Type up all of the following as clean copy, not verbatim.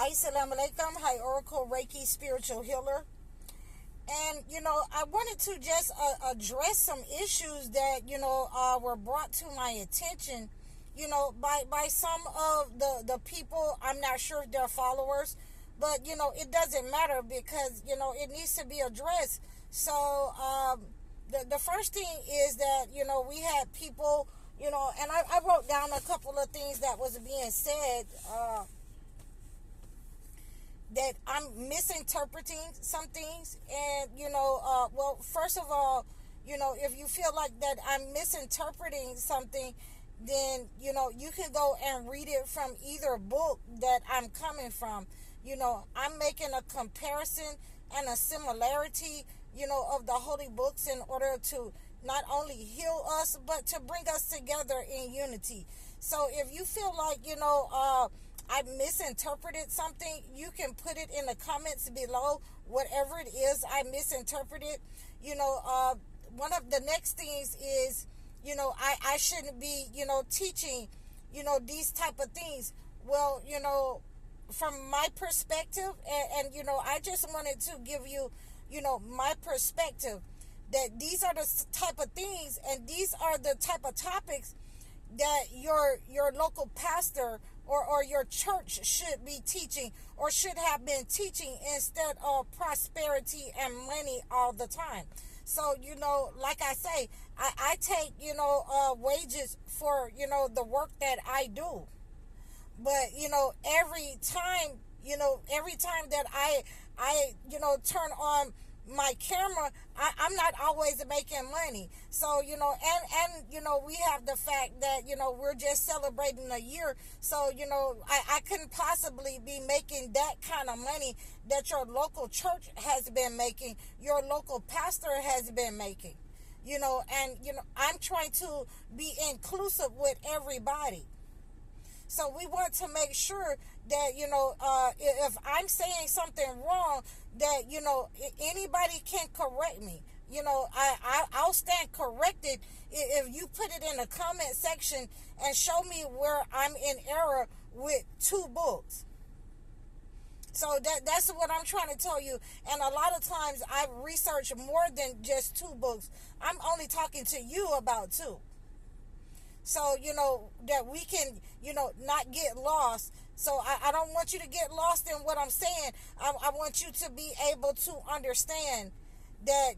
Assalamu alaikum. Hi, Oracle Reiki Spiritual Healer. And, I wanted to just address some issues that, were brought to my attention, by some of the people. I'm not sure if they're followers, but, it doesn't matter because, it needs to be addressed. So, the first thing is that, we had people, and I wrote down a couple of things that was being said, that I'm misinterpreting some things. And, well, first of all, if you feel like that I'm misinterpreting something, then, you can go and read it from either book that I'm coming from. I'm making a comparison and a similarity, of the holy books in order to not only heal us, but to bring us together in unity. So if you feel like, I misinterpreted something, you can put it in the comments below, whatever it is I misinterpreted. One of the next things is, I shouldn't be, teaching, these type of things. Well, from my perspective, and I just wanted to give you, my perspective, that these are the type of things and these are the type of topics that your local pastor or your church should be teaching or should have been teaching, instead of prosperity and money all the time. So, like I say, I take, wages for, the work that I do. But, every time that I turn on my camera, I'm not always making money. So, we have the fact that, we're just celebrating a year. So, I couldn't possibly be making that kind of money that your local church has been making, your local pastor has been making, and, I'm trying to be inclusive with everybody. So we want to make sure that, if I'm saying something wrong, that, anybody can correct me. I'll stand corrected if you put it in the comment section and show me where I'm in error with 2 books. So that's what I'm trying to tell you. And a lot of times I've researched more than just 2 books. I'm only talking to you about 2. So, that we can, not get lost. So I don't want you to get lost in what I'm saying. I want you to be able to understand that,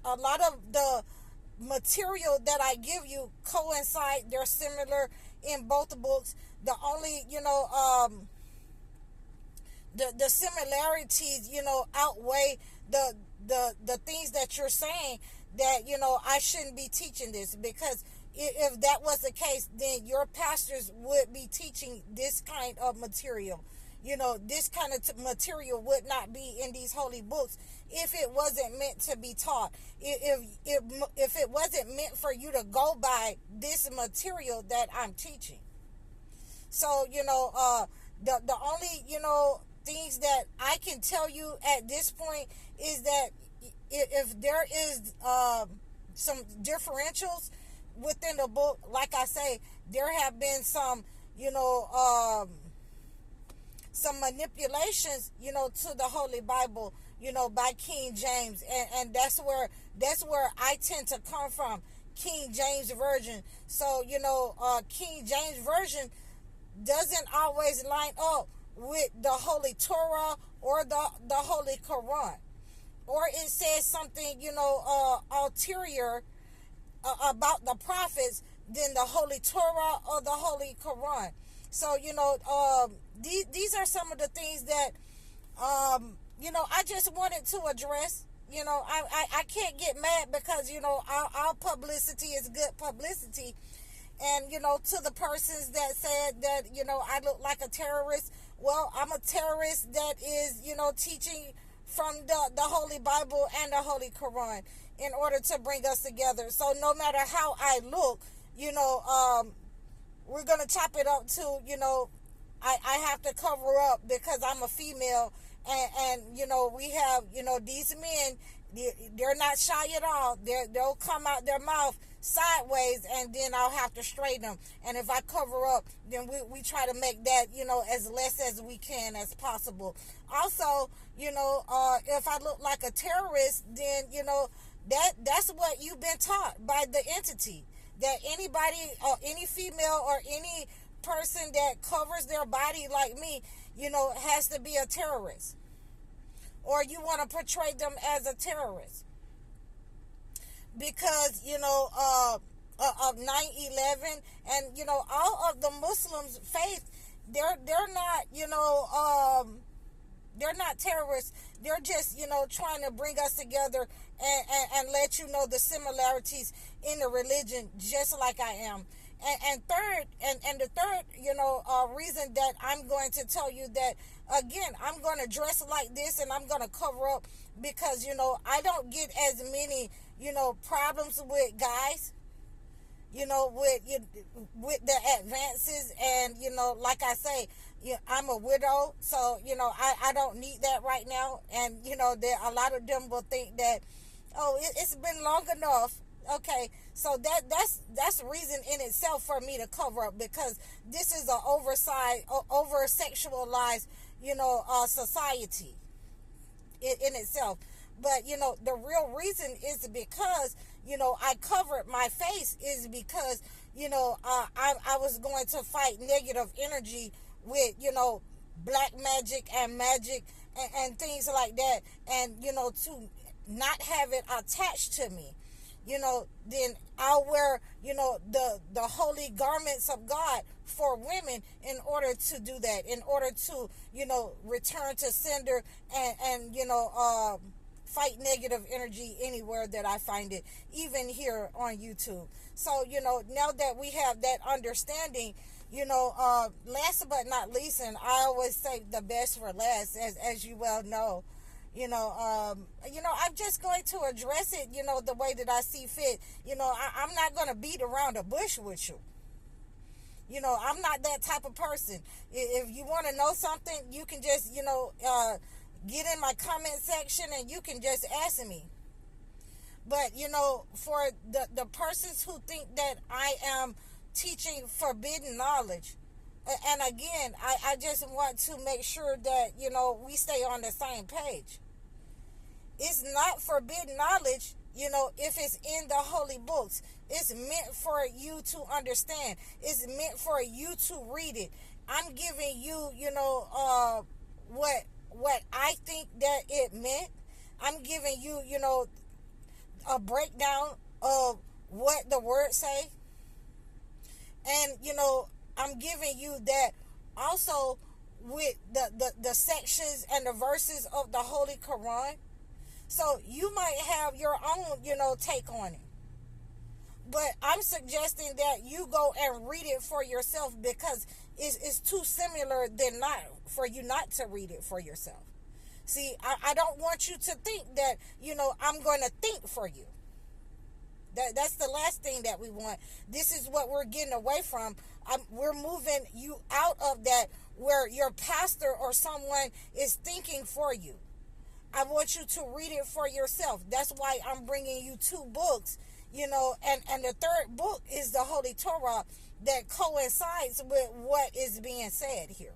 a lot of the material that I give you coincide. They're similar in both books. The only, the similarities, outweigh the things that you're saying that, I shouldn't be teaching this, because if that was the case, then your pastors would be teaching this kind of material. This kind of material would not be in these holy books if it wasn't meant to be taught. If it wasn't meant for you to go by this material that I'm teaching. So, the only, things that I can tell you at this point is that if there is some differentials within the book, like I say, there have been some, some manipulations, to the Holy Bible, by King James, and that's where I tend to come from, King James Version. So, King James Version doesn't always line up with the Holy Torah or the Holy Quran, or it says something, ulterior about the prophets than the Holy Torah or the Holy Quran. So, these are some of the things that, I just wanted to address. I can't get mad because, our publicity is good publicity. And, to the persons that said that, I look like a terrorist, well, I'm a terrorist that is, teaching from the Holy Bible and the Holy Quran in order to bring us together. So no matter how I look, we're going to chop it up to, I have to cover up because I'm a female. And we have, these men, they're not shy at all. They'll come out their mouth sideways, and then I'll have to straighten them. And if I cover up, then we try to make that, as less as we can as possible. Also, if I look like a terrorist, then, that's what you've been taught by the entity. That anybody, or any female, or any person that covers their body like me, has to be a terrorist. Or you want to portray them as a terrorist. Because, of 9/11, and, all of the Muslims' faith, they're not, they're not terrorists. They're just, trying to bring us together and let you know the similarities in the religion, just like I am. And the third, reason that I'm going to tell you that, again, I'm going to dress like this and I'm going to cover up because, I don't get as many, problems with guys, with the advances. And, like I say, I'm a widow, so, I don't need that right now. And, there a lot of them will think that, oh, it's been long enough. Okay, so that's a reason in itself for me to cover up, because this is an over sexualized, society in itself. But, the real reason is because, I covered my face is because, I was going to fight negative energy with, black magic and magic and things like that. And, to not have it attached to me, then I'll wear, the holy garments of God for women in order to do that, in order to, return to sender and fight negative energy anywhere that I find it, even here on YouTube. So, now that we have that understanding, last but not least, and I always say the best for last, as you well know, I'm just going to address it, the way that I see fit. I'm not going to beat around the bush with you. I'm not that type of person. If you want to know something, you can just, get in my comment section and you can just ask me. But, for the persons who think that I am teaching forbidden knowledge, and again, I just want to make sure that, we stay on the same page. It's not forbidden knowledge, if it's in the holy books. It's meant for you to understand. It's meant for you to read it. I'm giving you, what I think that it meant. I'm giving you, a breakdown of what the words say. And, I'm giving you that also with the sections and the verses of the Holy Quran. So you might have your own, take on it. But I'm suggesting that you go and read it for yourself, because it's too similar than not for you not to read it for yourself. See, I don't want you to think that, I'm going to think for you. That's the last thing that we want. This is what we're getting away from. We're moving you out of that, where your pastor or someone is thinking for you. I want you to read it for yourself. That's why I'm bringing you two books, and the third book is the Holy Torah that coincides with what is being said here.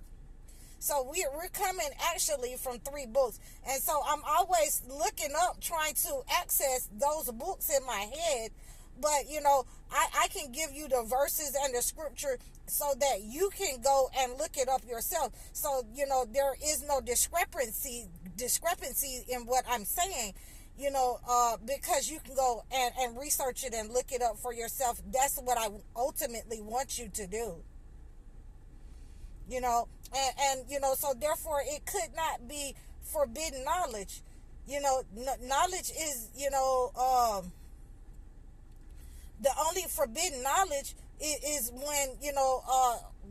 So we're coming actually from 3 books. And so I'm always looking up, trying to access those books in my head. But, I can give you the verses and the scripture so that you can go and look it up yourself. So, there is no discrepancy in what I'm saying, because you can go and research it and look it up for yourself. That's what I ultimately want you to do. So therefore it could not be forbidden knowledge. Knowledge is, the only forbidden knowledge is when,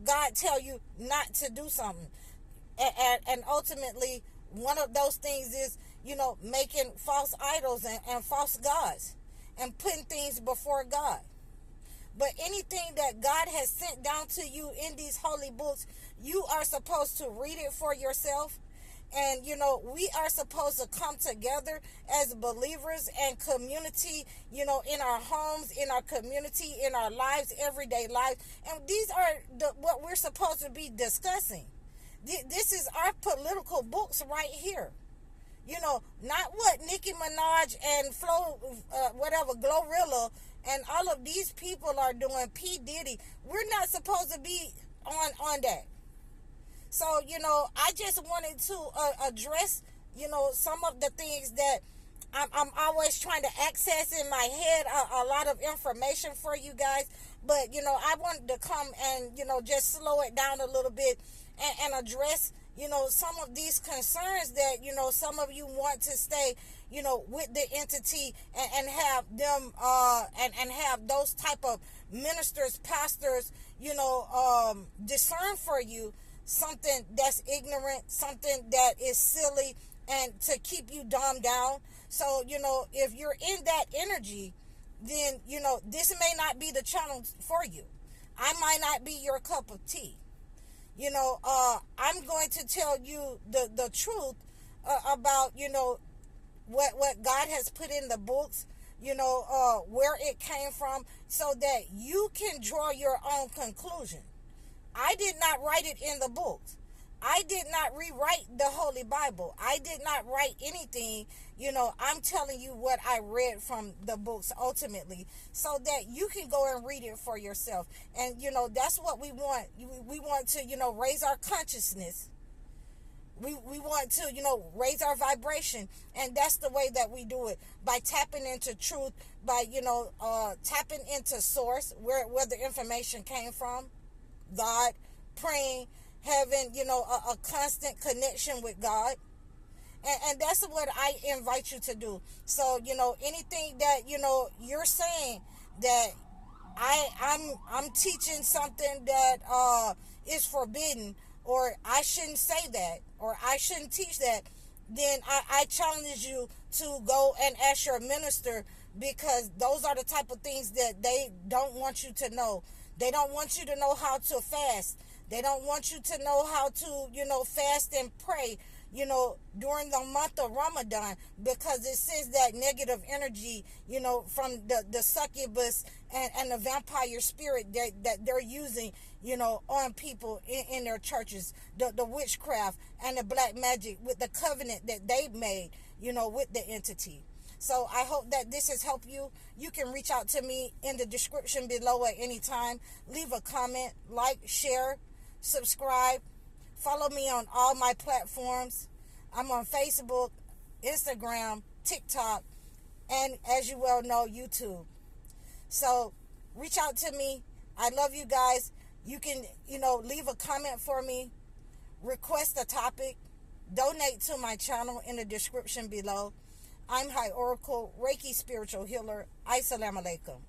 God tell you not to do something. And ultimately, one of those things is, making false idols and false gods and putting things before God. But anything that God has sent down to you in these holy books, you are supposed to read it for yourself. And we are supposed to come together as believers and community, in our homes, in our community, in our lives, everyday life. And these are what we're supposed to be discussing. This is our political books right here. Not what Nicki Minaj and Flo, whatever, Glorilla, and all of these people are doing, P. Diddy. We're not supposed to be on that. So, I just wanted to address, some of the things that I'm always trying to access in my head, a lot of information for you guys. But, I wanted to come and, just slow it down a little bit and address, some of these concerns that, some of you want to stay, with the entity and have them, and have those type of ministers, pastors, discern for you something that's ignorant, something that is silly, and to keep you dumbed down. So, if you're in that energy, then, this may not be the channel for you. I might not be your cup of tea. I'm going to tell you the truth about, what God has put in the books, where it came from, so that you can draw your own conclusion. I did not write it in the books. I did not rewrite the Holy Bible. I did not write anything. I'm telling you what I read from the books ultimately, so that you can go and read it for yourself. And, that's what we want. We want to, raise our consciousness. We want to, raise our vibration. And that's the way that we do it, by tapping into truth, by, tapping into source, where the information came from. God, praying, having, a constant connection with God. And that's what I invite you to do. So, anything that, you're saying that I'm teaching something that is forbidden, or I shouldn't say that, or I shouldn't teach that, then I challenge you to go and ask your minister, because those are the type of things that they don't want you to know. They don't want you to know how to fast. They don't want you to know how to, fast and pray, during the month of Ramadan, because it says that negative energy, from the succubus and the vampire spirit that they're using, on people in their churches, the witchcraft and the black magic with the covenant that they've made, with the entity. So I hope that this has helped you. You can reach out to me in the description below at any time. Leave a comment, like, share, subscribe. Follow me on all my platforms. I'm on Facebook, Instagram, TikTok, and, as you well know, YouTube. So reach out to me. I love you guys. You can, leave a comment for me, request a topic, donate to my channel in the description below. I'm High Oracle, Reiki Spiritual Healer. Assalamu alaikum.